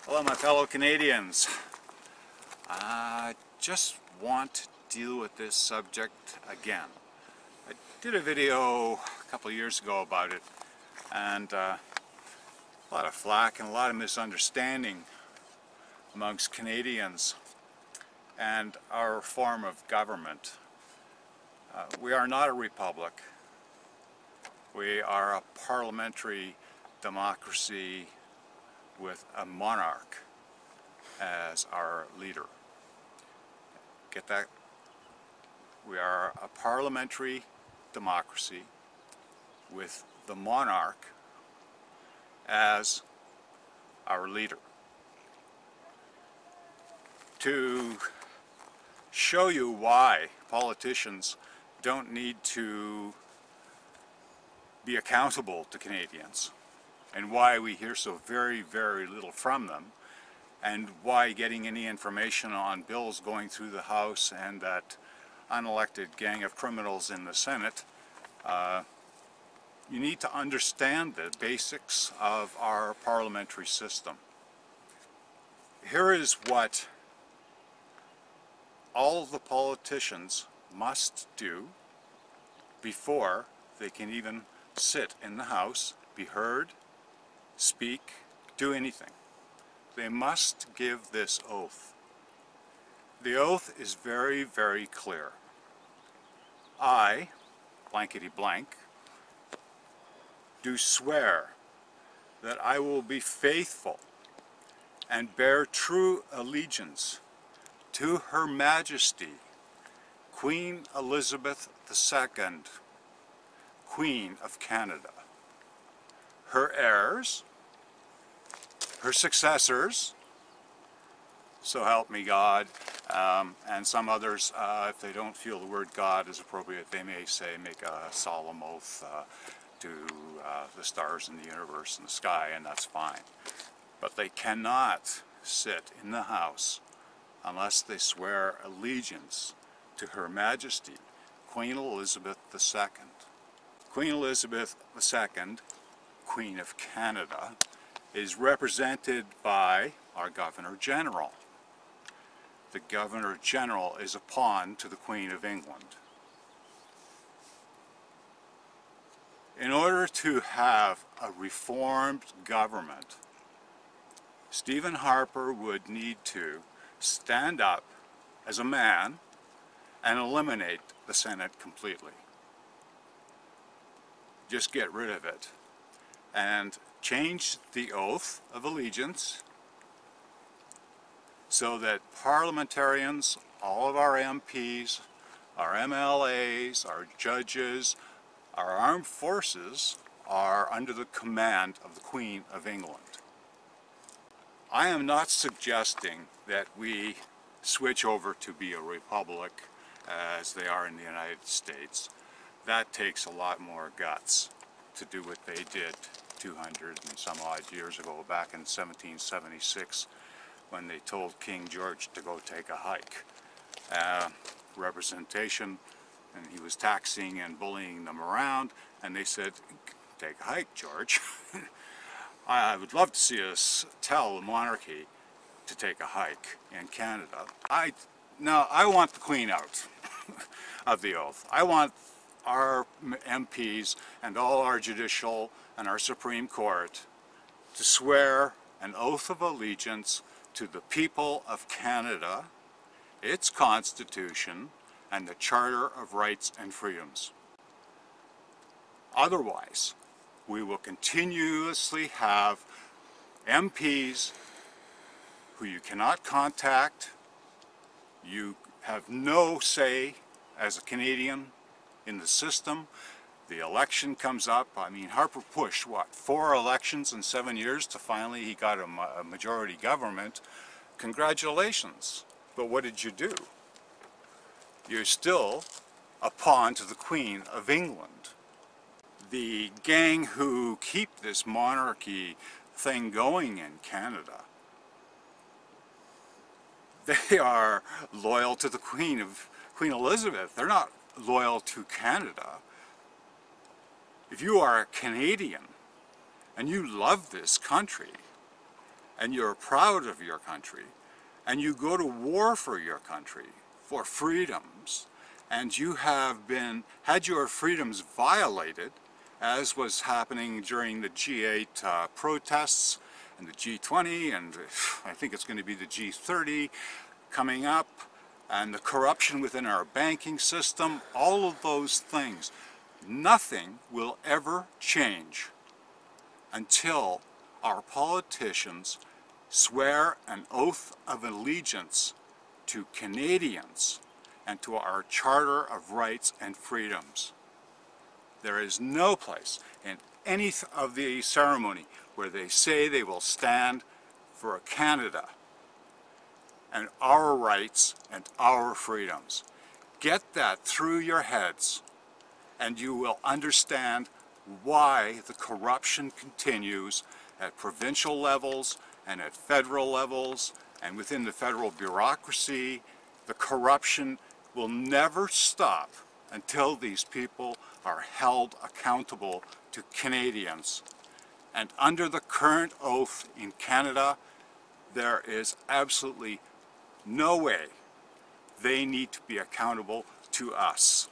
Hello my fellow Canadians. I just want to deal with this subject again. I did a video a couple of years ago about it, and a lot of flack and a lot of misunderstanding amongst Canadians and our form of government. We are not a republic. We are a parliamentary democracy with a monarch as our leader. Get that? We are a parliamentary democracy with the monarch as our leader. To show you why politicians don't need to be accountable to Canadians, and why we hear so very, very little from them, and why getting any information on bills going through the House and that unelected gang of criminals in the Senate, you need to understand the basics of our parliamentary system. Here is what all of the politicians must do before they can even sit in the House, be heard, speak, do anything. They must give this oath. The oath is very, very clear. I, blankety blank, do swear that I will be faithful and bear true allegiance to Her Majesty Queen Elizabeth II, Queen of Canada, her heirs, her successors, so help me God, and some others, if they don't feel the word God is appropriate, they may say make a solemn oath to the stars in the universe and the sky, and that's fine. But they cannot sit in the House unless they swear allegiance to Her Majesty Queen Elizabeth II. Queen Elizabeth II, Queen of Canada, is represented by our Governor General. The Governor General is a pawn to the Queen of England. In order to have a reformed government, Stephen Harper would need to stand up as a man and eliminate the Senate completely. Just get rid of it and change the oath of allegiance so that parliamentarians, all of our MPs, our MLAs, our judges, our armed forces are under the command of the Queen of England. I am not suggesting that we switch over to be a republic as they are in the United States. That takes a lot more guts to do what they did 200 and some odd years ago, back in 1776, when they told King George to go take a hike. Representation, and he was taxing and bullying them around, and they said, take a hike, George. I would love to see us tell the monarchy to take a hike in Canada. Now, I want the Queen out of the oath. I want our MPs and all our Judicial and our Supreme Court to swear an oath of allegiance to the people of Canada, its Constitution, and the Charter of Rights and Freedoms. Otherwise, we will continuously have MPs who you cannot contact. You have no say as a Canadian in the system. The election comes up. I mean, Harper pushed, what, 4 elections in 7 years to finally he got a majority government. Congratulations. But what did you do? You're still a pawn to the Queen of England. The gang who keep this monarchy thing going in Canada, they are loyal to the Queen Elizabeth. They're not loyal to Canada. If you are a Canadian and you love this country, and you're proud of your country, and you go to war for your country, for freedoms, and you have had your freedoms violated, as was happening during the G8 protests and the G20, and I think it's going to be the G30 coming up, and the corruption within our banking system, all of those things. Nothing will ever change until our politicians swear an oath of allegiance to Canadians and to our Charter of Rights and Freedoms. There is no place in any of the ceremony where they say they will stand for Canada and our rights and our freedoms. Get that through your heads, and you will understand why the corruption continues at provincial levels and at federal levels, and within the federal bureaucracy. The corruption will never stop until these people are held accountable to Canadians. And under the current oath in Canada, there is absolutely no way they need to be accountable to us.